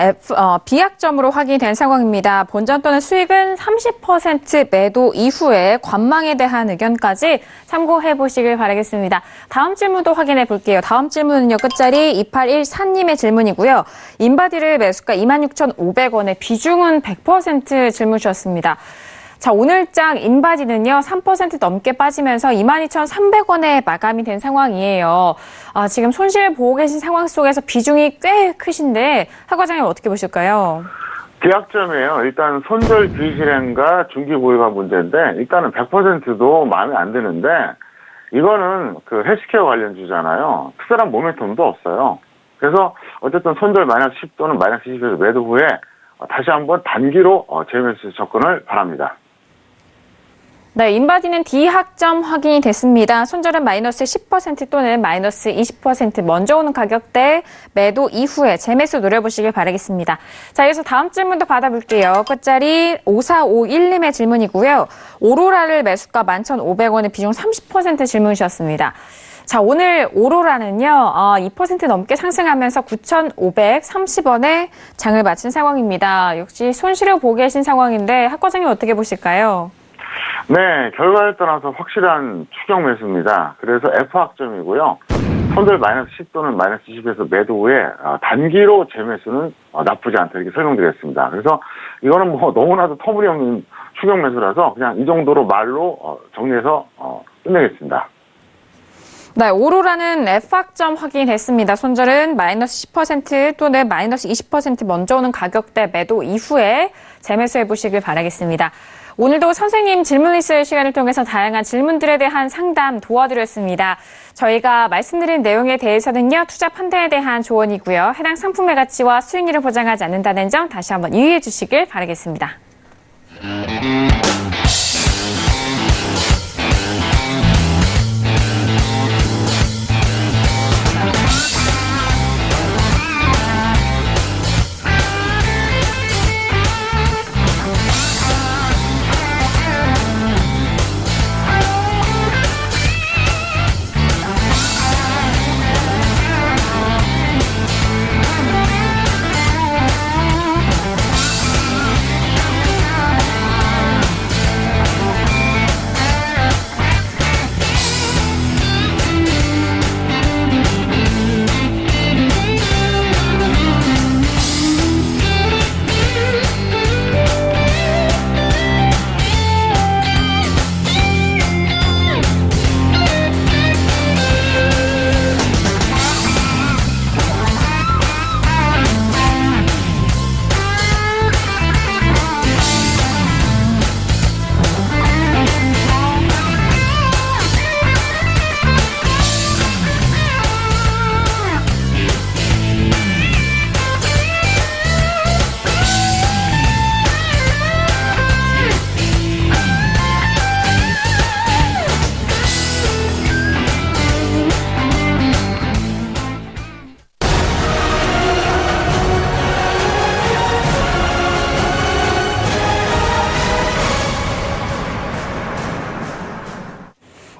비약점으로 확인된 상황입니다. 본전 또는 수익은 30% 매도 이후에 관망에 대한 의견까지 참고해 보시길 바라겠습니다. 다음 질문도 확인해 볼게요. 다음 질문은요, 끝자리 2814님의 질문이고요. 인바디를 매수가 26,500원에 비중은 100% 질문 주셨습니다. 자, 오늘장 인바디는요, 3% 넘게 빠지면서 22,300원에 마감이 된 상황이에요. 지금 손실 보고 계신 상황 속에서 비중이 꽤 크신데, 하 과장님 어떻게 보실까요? 계약점이에요. 일단 손절 비실행과 중기 보유가 문제인데, 일단은 100%도 마음에 안 드는데, 이거는 그 헬스케어 관련주잖아요. 특별한 모멘텀도 없어요. 그래서 어쨌든 손절 마이너스 10 또는 마이너스 20에서 매도 후에 다시 한번 단기로 재매수 접근을 바랍니다. 네, 인바디는 D학점 확인이 됐습니다. 손절은 마이너스 10% 또는 마이너스 20% 먼저 오는 가격대 매도 이후에 재매수 노려보시길 바라겠습니다. 자, 이어서 다음 질문도 받아볼게요. 끝자리 5451님의 질문이고요. 오로라를 매수가 11,500원에 비중 30% 질문이셨습니다. 자, 오늘 오로라는요, 2% 넘게 상승하면서 9,530원에 장을 마친 상황입니다. 역시 손실을 보고 계신 상황인데, 학 과장님 어떻게 보실까요? 네, 결과에 따라서 확실한 추격 매수입니다. 그래서 F학점이고요. 손절 마이너스 10 또는 마이너스 20에서 매도 후에 단기로 재매수는 나쁘지 않다 이렇게 설명드렸습니다. 그래서 이거는 너무나도 터무니없는 추격 매수라서 그냥 이 정도로 말로 정리해서 끝내겠습니다. 네, 오로라는 F학점 확인됐습니다. 손절은 마이너스 10% 또는 마이너스 20% 먼저 오는 가격대 매도 이후에 재매수해 보시길 바라겠습니다. 오늘도 선생님 질문 리스트 시간을 통해서 다양한 질문들에 대한 상담 도와드렸습니다. 저희가 말씀드린 내용에 대해서는요, 투자 판단에 대한 조언이고요. 해당 상품의 가치와 수익률을 보장하지 않는다는 점 다시 한번 유의해 주시길 바라겠습니다.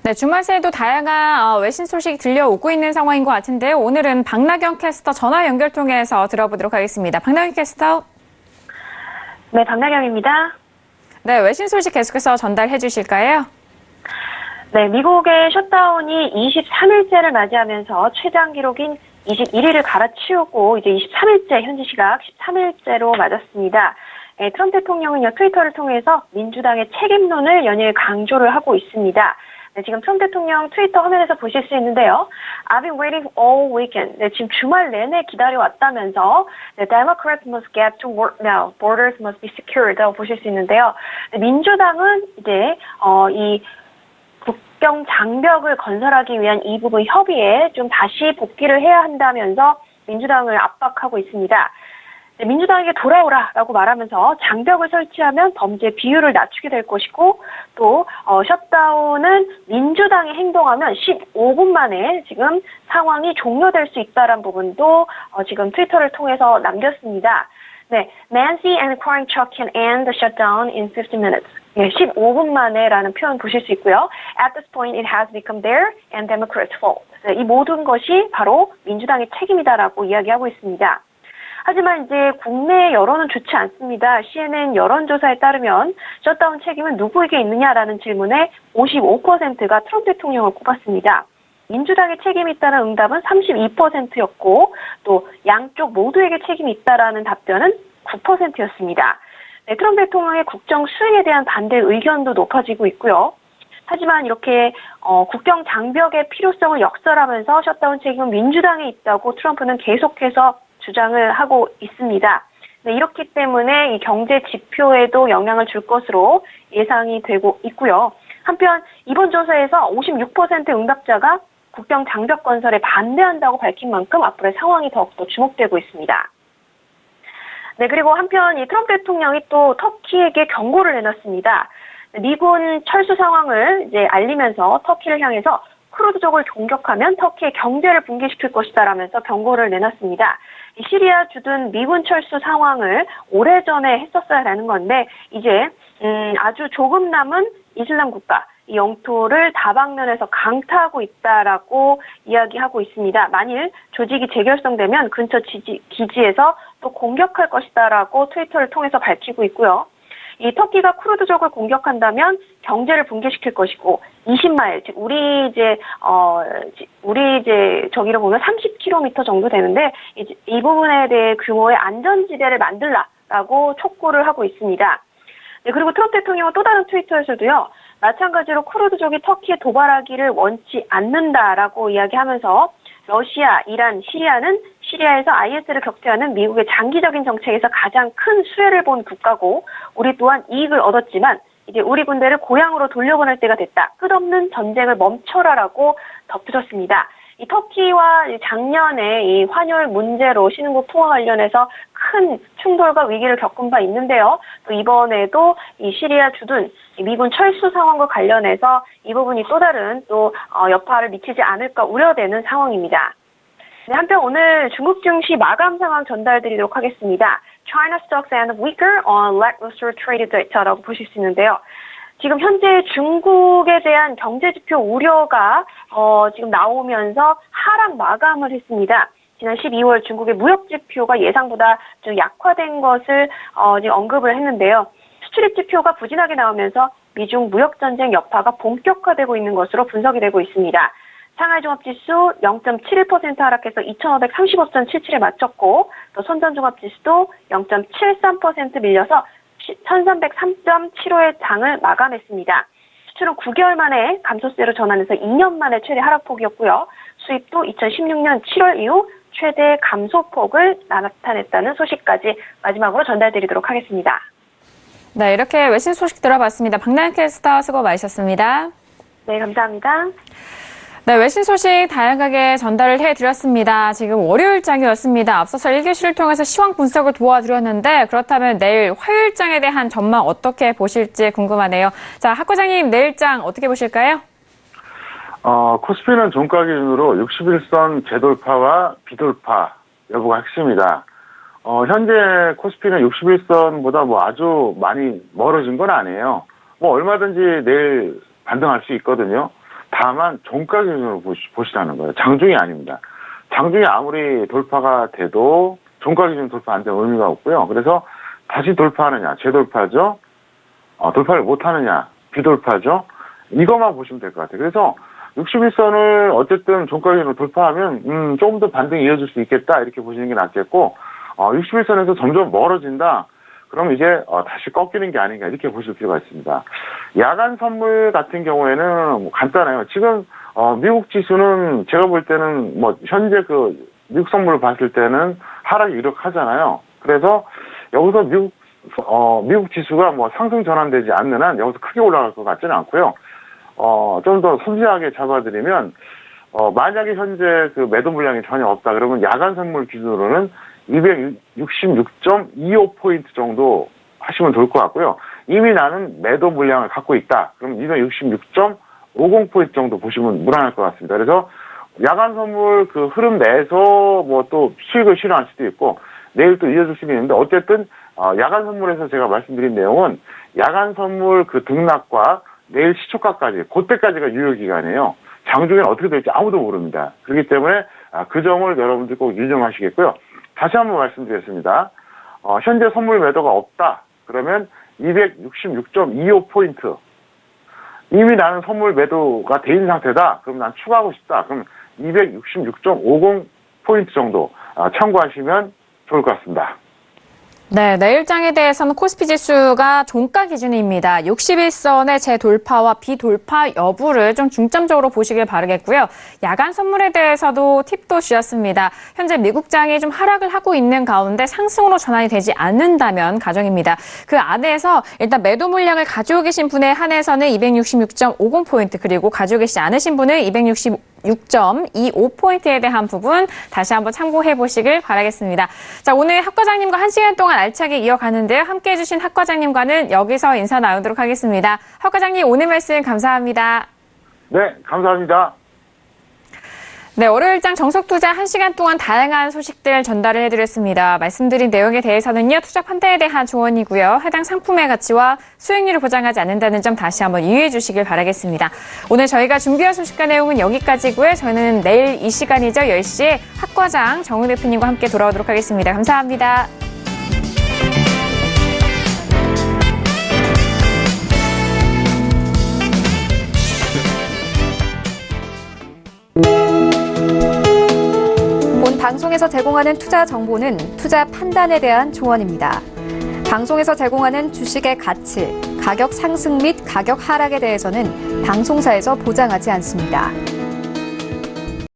네, 주말 새에도 다양한 외신 소식이 들려오고 있는 상황인 것 같은데요. 오늘은 박나경 캐스터 전화 연결 통해서 들어보도록 하겠습니다. 박나경 캐스터. 네, 박나경입니다. 네, 외신 소식 계속해서 전달해 주실까요? 네, 미국의 셧다운이 23일째를 맞이하면서 최장 기록인 21일을 갈아치우고 이제 23일째, 현지 시각 13일째로 맞았습니다. 네, 트럼프 대통령은요, 트위터를 통해서 민주당의 책임론을 연일 강조를 하고 있습니다. 네, 지금 트럼프 대통령 트위터 화면에서 보실 수 있는데요. I've been waiting all weekend. 네, 지금 주말 내내 기다려왔다면서 네, Democrats must get to work now. Borders must be secured. 라고 보실 수 있는데요. 네, 민주당은 이제 이 국경 장벽을 건설하기 위한 이 부분 협의에 좀 다시 복귀를 해야 한다면서 민주당을 압박하고 있습니다. 네, 민주당에게 돌아오라라고 말하면서 장벽을 설치하면 범죄 비율을 낮추게 될 것이고 또 셧다운은 민주당이 행동하면 15분 만에 지금 상황이 종료될 수 있다는 부분도 지금 트위터를 통해서 남겼습니다. 네, Nancy and crying Chuck can end the shutdown in 50 minutes. 네, 15분 만에라는 표현 보실 수 있고요. At this point, it has become their and Democrats' fault. 네, 이 모든 것이 바로 민주당의 책임이다라고 이야기하고 있습니다. 하지만 이제 국내 여론은 좋지 않습니다. CNN 여론조사에 따르면 셧다운 책임은 누구에게 있느냐라는 질문에 55%가 트럼프 대통령을 꼽았습니다. 민주당의 책임이 있다는 응답은 32%였고 또 양쪽 모두에게 책임이 있다라는 답변은 9%였습니다. 네, 트럼프 대통령의 국정 수행에 대한 반대 의견도 높아지고 있고요. 하지만 이렇게 국경 장벽의 필요성을 역설하면서 셧다운 책임은 민주당에 있다고 트럼프는 계속해서 주장을 하고 있습니다. 네, 이렇기 때문에 이 경제 지표에도 영향을 줄 것으로 예상이 되고 있고요. 한편 이번 조사에서 56% 응답자가 국경 장벽 건설에 반대한다고 밝힌 만큼 앞으로의 상황이 더욱더 주목되고 있습니다. 네, 그리고 한편 이 트럼프 대통령이 또 터키에게 경고를 내놨습니다. 미군 철수 상황을 이제 알리면서 터키를 향해서 쿠르드족을 공격하면 터키의 경제를 붕괴시킬 것이다라면서 경고를 내놨습니다. 시리아 주둔 미군 철수 상황을 오래전에 했었어야 하는 건데 이제 아주 조금 남은 이슬람 국가 이 영토를 다방면에서 강타하고 있다라고 이야기하고 있습니다. 만일 조직이 재결성되면 근처 기지에서 또 공격할 것이다라고 트위터를 통해서 밝히고 있고요. 이 터키가 쿠르드족을 공격한다면 경제를 붕괴시킬 것이고 20마일, 즉 우리 이제 저기로 보면 30km 정도 되는데 이 부분에 대해 규모의 안전지대를 만들라라고 촉구를 하고 있습니다. 네, 그리고 트럼프 대통령은 또 다른 트위터에서도요. 마찬가지로 쿠르드족이 터키에 도발하기를 원치 않는다라고 이야기하면서 러시아, 이란, 시리아는 시리아에서 IS를 격퇴하는 미국의 장기적인 정책에서 가장 큰 수혜를 본 국가고 우리 또한 이익을 얻었지만 이제 우리 군대를 고향으로 돌려보낼 때가 됐다. 끝없는 전쟁을 멈춰라라고 덧붙였습니다. 이 터키와 작년에 이 환율 문제로 신흥국 통화 관련해서 큰 충돌과 위기를 겪은 바 있는데요. 또 이번에도 이 시리아 주둔 미군 철수 상황과 관련해서 이 부분이 또 다른 또 여파를 미치지 않을까 우려되는 상황입니다. 네, 한편 오늘 중국 증시 마감 상황 전달드리도록 하겠습니다. China stocks end weaker on lackluster trade data라고 보실 수 있는데요. 지금 현재 중국에 대한 경제지표 우려가 지금 나오면서 하락 마감을 했습니다. 지난 12월 중국의 무역지표가 예상보다 좀 약화된 것을 지금 언급을 했는데요. 수출입 지표가 부진하게 나오면서 미중 무역전쟁 여파가 본격화되고 있는 것으로 분석이 되고 있습니다. 상하이 종합지수 0.71% 하락해서 2,535.77에 마쳤고 또 선전종합지수도 0.73% 밀려서 1,303.75의 장을 마감했습니다. 수출은 9개월 만에 감소세로 전환해서 2년 만에 최대 하락폭이었고요. 수입도 2016년 7월 이후 최대 감소폭을 나타냈다는 소식까지 마지막으로 전달드리도록 하겠습니다. 네, 이렇게 외신 소식 들어봤습니다. 박나영 캐스터 수고 많으셨습니다. 네, 감사합니다. 네, 외신 소식 다양하게 전달을 해드렸습니다. 지금 월요일장이었습니다. 앞서서 1교시를 통해서 시황 분석을 도와드렸는데 그렇다면 내일 화요일장에 대한 전망 어떻게 보실지 궁금하네요. 자, 학 과장님 내일장 어떻게 보실까요? 코스피는 종가 기준으로 61선 재돌파와 비돌파 여부가 핵심이다. 현재 코스피는 61선보다 아주 많이 멀어진 건 아니에요. 얼마든지 내일 반등할 수 있거든요. 다만 종가 기준으로 보시라는 거예요. 장중이 아닙니다. 장중이 아무리 돌파가 돼도 종가 기준 돌파 안 되면 의미가 없고요. 그래서 다시 돌파하느냐, 재돌파죠. 돌파를 못하느냐, 비돌파죠. 이것만 보시면 될 것 같아요. 그래서 61선을 어쨌든 종가 기준으로 돌파하면 조금 더 반등이 이어질 수 있겠다 이렇게 보시는 게 낫겠고 61선에서 점점 멀어진다. 그럼 이제 다시 꺾이는 게 아닌가 이렇게 보실 필요가 있습니다. 야간 선물 같은 경우에는 뭐 간단해요. 지금 미국 지수는 제가 볼 때는 뭐 현재 그 미국 선물을 봤을 때는 하락이 유력하잖아요. 그래서 여기서 미국 지수가 뭐 상승 전환되지 않는 한 여기서 크게 올라갈 것 같지는 않고요. 좀 더 섬세하게 잡아드리면 만약에 현재 그 매도 물량이 전혀 없다 그러면 야간 선물 기준으로는 266.25포인트 정도 하시면 좋을 것 같고요. 이미 나는 매도 물량을 갖고 있다. 그럼 266.50포인트 정도 보시면 무난할 것 같습니다. 그래서 야간 선물 그 흐름 내에서 뭐 또 수익을 실현할 수도 있고 내일 또 이어질 수도 있는데 어쨌든 야간 선물에서 제가 말씀드린 내용은 야간 선물 그 등락과 내일 시초가까지 그때까지가 유효기간이에요. 장중에는 어떻게 될지 아무도 모릅니다. 그렇기 때문에 그 점을 여러분들 꼭 유념하시겠고요. 다시 한번 말씀드리겠습니다. 현재 선물 매도가 없다. 그러면 266.25포인트. 이미 나는 선물 매도가 돼 있는 상태다. 그럼 난 추가하고 싶다. 그럼 266.50포인트 정도 참고하시면 좋을 것 같습니다. 네, 내일장에 대해서는 코스피 지수가 종가 기준입니다. 61선의 재돌파와 비돌파 여부를 좀 중점적으로 보시길 바라겠고요. 야간 선물에 대해서도 팁도 주셨습니다. 현재 미국장이 좀 하락을 하고 있는 가운데 상승으로 전환이 되지 않는다면 가정입니다. 그 안에서 일단 매도 물량을 가지고 계신 분에 한해서는 266.50포인트 그리고 가지고 계시지 않으신 분은 266.25포인트에 대한 부분 다시 한번 참고해 보시길 바라겠습니다. 자, 오늘 학 과장님과 1시간 동안 알차게 이어가는데요. 함께해 주신 학 과장님과는 여기서 인사 나누도록 하겠습니다. 학 과장님 오늘 말씀 감사합니다. 네, 감사합니다. 네, 월요일장 정석투자 1시간 동안 다양한 소식들 전달을 해드렸습니다. 말씀드린 내용에 대해서는요, 투자 판단에 대한 조언이고요. 해당 상품의 가치와 수익률을 보장하지 않는다는 점 다시 한번 유의해 주시길 바라겠습니다. 오늘 저희가 준비한 소식과 내용은 여기까지고요. 저희는 내일 이 시간이죠. 10시에 학과장 정은 대표님과 함께 돌아오도록 하겠습니다. 감사합니다. 방송에서 제공하는 투자 정보는 투자 판단에 대한 조언입니다. 방송에서 제공하는 주식의 가치, 가격 상승 및 가격 하락에 대해서는 방송사에서 보장하지 않습니다.